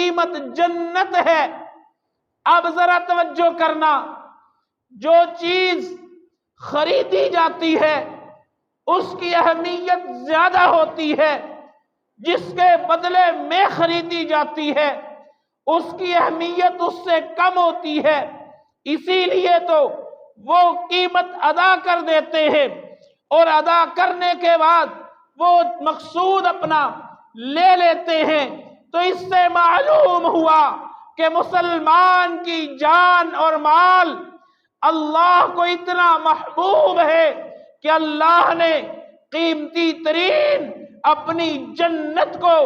قیمت جنت ہے۔ اب ذرا توجہ کرنا، جو چیز خریدی جاتی ہے اس کی اہمیت زیادہ ہوتی ہے، جس کے بدلے میں خریدی جاتی ہے اس کی اہمیت اس سے کم ہوتی ہے۔ اسی لیے تو وہ قیمت ادا کر دیتے ہیں، اور ادا کرنے کے بعد وہ مقصود اپنا لے لیتے ہیں۔ تو اس سے معلوم ہوا کہ مسلمان کی جان اور مال اللہ کو اتنا محبوب ہے کہ اللہ نے قیمتی ترین اپنی جنت کو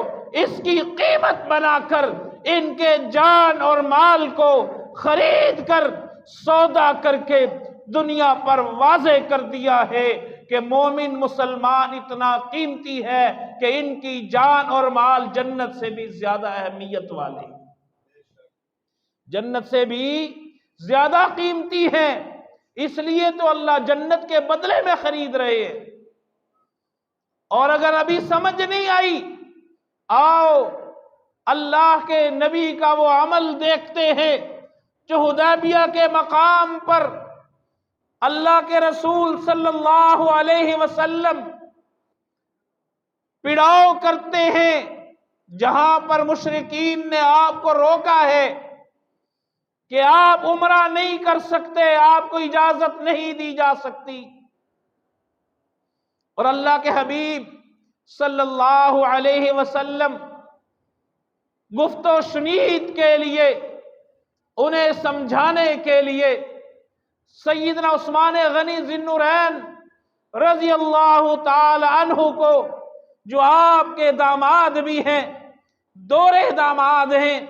اس کی قیمت بنا کر ان کے جان اور مال کو خرید کر سودا کر کے دنیا پر واضح کر دیا ہے کہ مومن مسلمان اتنا قیمتی ہے کہ ان کی جان اور مال جنت سے بھی زیادہ اہمیت والے، جنت سے بھی زیادہ قیمتی ہیں۔ اس لیے تو اللہ جنت کے بدلے میں خرید رہے ہیں۔ اور اگر ابھی سمجھ نہیں آئی، آؤ اللہ کے نبی کا وہ عمل دیکھتے ہیں جو حدیبیہ کے مقام پر اللہ کے رسول صلی اللہ علیہ وسلم پڑاؤ کرتے ہیں، جہاں پر مشرکین نے آپ کو روکا ہے کہ آپ عمرہ نہیں کر سکتے، آپ کو اجازت نہیں دی جا سکتی۔ اور اللہ کے حبیب صلی اللہ علیہ وسلم گفت و شنید کے لیے، انہیں سمجھانے کے لیے سیدنا عثمان غنی ذی النورین رضی اللہ تعالی عنہ کو، جو آپ کے داماد بھی ہیں، دورے داماد ہیں،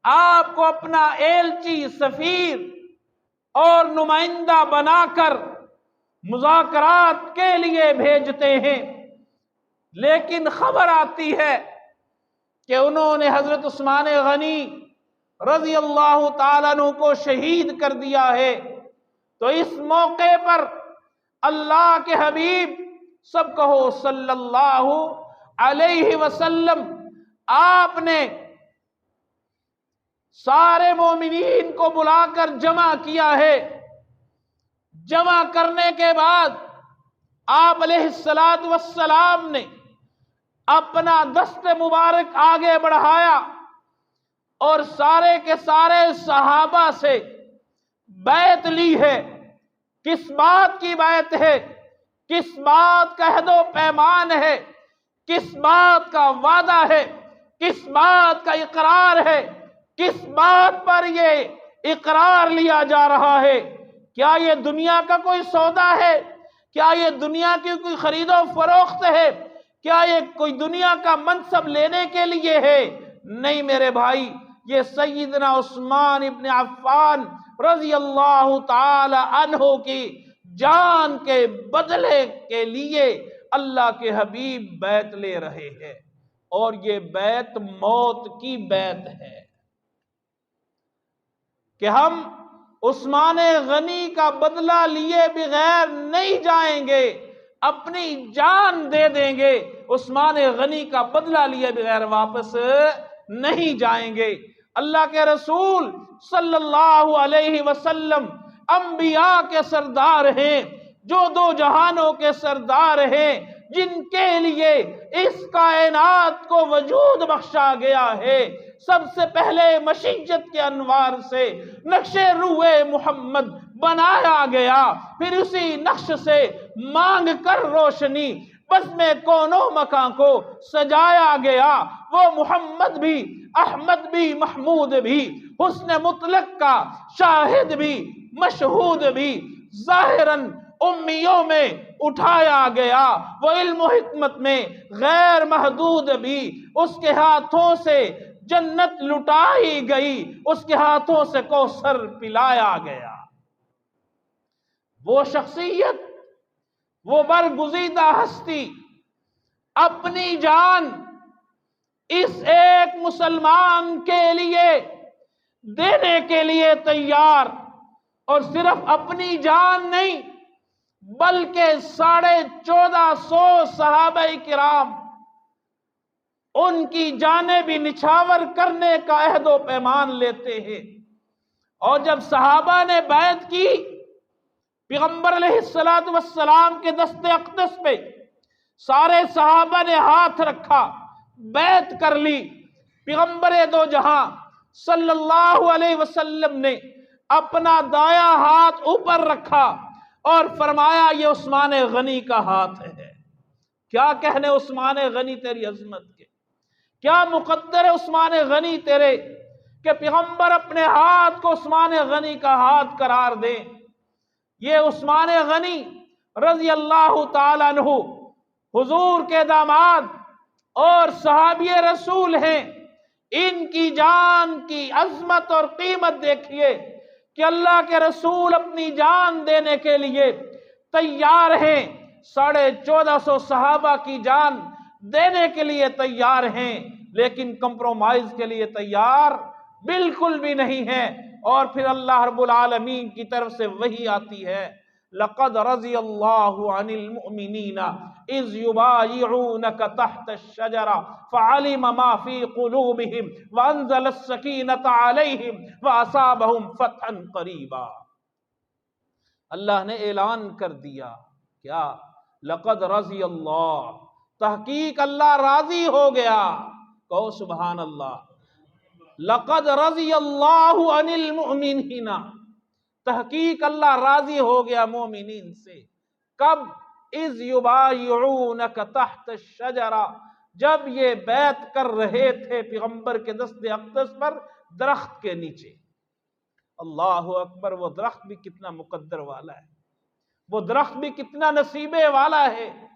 آپ کو اپنا ایلچی، سفیر اور نمائندہ بنا کر مذاکرات کے لیے بھیجتے ہیں۔ لیکن خبر آتی ہے کہ انہوں نے حضرت عثمان غنی رضی اللہ تعالیٰ عنہ کو شہید کر دیا ہے۔ تو اس موقع پر اللہ کے حبیب، سب کہو صلی اللہ علیہ وسلم، آپ نے سارے مومنین کو بلا کر جمع کیا ہے۔ جمع کرنے کے بعد آپ علیہ السلام نے اپنا دست مبارک آگے بڑھایا اور سارے کے سارے صحابہ سے بیعت لی ہے۔ کس بات کی بیعت ہے؟ کس بات کا عہد و پیمان ہے؟ کس بات کا وعدہ ہے؟ کس بات کا اقرار ہے؟ کس بات پر یہ اقرار لیا جا رہا ہے؟ کیا یہ دنیا کا کوئی سودا ہے؟ کیا یہ دنیا کی کوئی خرید و فروخت ہے؟ کیا یہ کوئی دنیا کا منصب لینے کے لیے ہے؟ نہیں میرے بھائی، یہ سیدنا عثمان ابن عفان رضی اللہ تعالی عنہ کی جان کے بدلے کے لیے اللہ کے حبیب بیعت لے رہے ہیں، اور یہ بیعت موت کی بیعت ہے کہ ہم عثمان غنی کا بدلہ لیے بغیر نہیں جائیں گے، اپنی جان دے دیں گے، عثمان غنی کا بدلہ لیے بغیر واپس نہیں جائیں گے۔ اللہ کے رسول صلی اللہ علیہ وسلم انبیاء کے سردار ہیں، جو دو جہانوں کے سردار ہیں، جن کے لیے اس کائنات کو وجود بخشا گیا ہے۔ سب سے پہلے مشیت کے انوار سے نقش روح محمد بنایا گیا، پھر اسی نقش سے مانگ کر روشنی بزم کونو مکان کو سجایا گیا۔ وہ محمد بھی، احمد بھی، محمود بھی، حسن مطلق کا شاہد بھی، مشہود بھی، ظاہراً امیوں میں اٹھایا گیا، وہ علم و حکمت میں غیر محدود بھی، اس کے ہاتھوں سے جنت لٹائی گئی، اس کے ہاتھوں سے کوثر پلایا گیا۔ وہ شخصیت، وہ برگزیدہ ہستی اپنی جان اس ایک مسلمان کے لیے دینے کے لیے تیار، اور صرف اپنی جان نہیں بلکہ 1450 صحابہ کرام ان کی جانیں بھی نچھاور کرنے کا عہد و پیمان لیتے ہیں۔ اور جب صحابہ نے بیعت کی پیغمبر علیہ السلام کے دست اقدس پہ، سارے صحابہ نے ہاتھ رکھا، بیعت کر لی۔ پیغمبر دو جہاں صلی اللہ علیہ وسلم نے اپنا دایاں ہاتھ اوپر رکھا اور فرمایا یہ عثمان غنی کا ہاتھ ہے۔ کیا کہنے عثمان غنی تیری عظمت کے، کیا مقدر ہے عثمان غنی تیرے کہ پیغمبر اپنے ہاتھ کو عثمان غنی کا ہاتھ قرار دیں۔ یہ عثمان غنی رضی اللہ تعالیٰ عنہ حضور کے داماد اور صحابی رسول ہیں۔ ان کی جان کی عظمت اور قیمت دیکھیے کہ اللہ کے رسول اپنی جان دینے کے لیے تیار ہیں، 1450 صحابہ کی جان دینے کے لیے تیار ہیں، لیکن کمپرومائز کے لیے تیار بالکل بھی نہیں ہے۔ اور پھر اللہ رب العالمین کی طرف سے وحی آتی ہے، لَقَدْ رَضِيَ اللَّهُ عَنِ الْمُؤْمِنِينَ إِذْ يُبَايِعُونَكَ تَحْتَ الشَّجَرَةِ فَعَلِمَ مَا فِي قُلُوبِهِمْ وَأَنزَلَ السَّكِينَةَ عَلَيْهِمْ وَأَصَابَهُمْ فَتْحًا قَرِيبًا۔ اللہ نے اعلان کر دیا کیا؟ لَقَدْ رَضِيَ اللَّهُ، تحقیق اللہ راضی ہو گیا۔ کہو سبحان اللہ۔ لَقَدْ رَضِيَ اللَّهُ عَنِ الْمُؤْمِنِينَ، تحقیق اللہ راضی ہو گیا مومنین سے۔ کب؟ اِذْ يُبَايِعُونَكَ تَحْتَ الشَّجَرَةِ، جب یہ بیعت کر رہے تھے پیغمبر کے دست اقدس پر درخت کے نیچے۔ اللہ اکبر، وہ درخت بھی کتنا مقدر والا ہے، وہ درخت بھی کتنا نصیبے والا ہے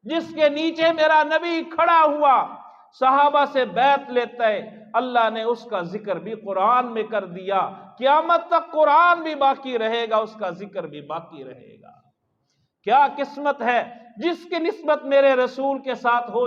جس کے نیچے میرا نبی کھڑا ہوا، صحابہ سے بیعت لیتا ہے۔ اللہ نے اس کا ذکر بھی قرآن میں کر دیا، قیامت تک قرآن بھی باقی رہے گا، اس کا ذکر بھی باقی رہے گا۔ کیا قسمت ہے جس کی نسبت میرے رسول کے ساتھ ہو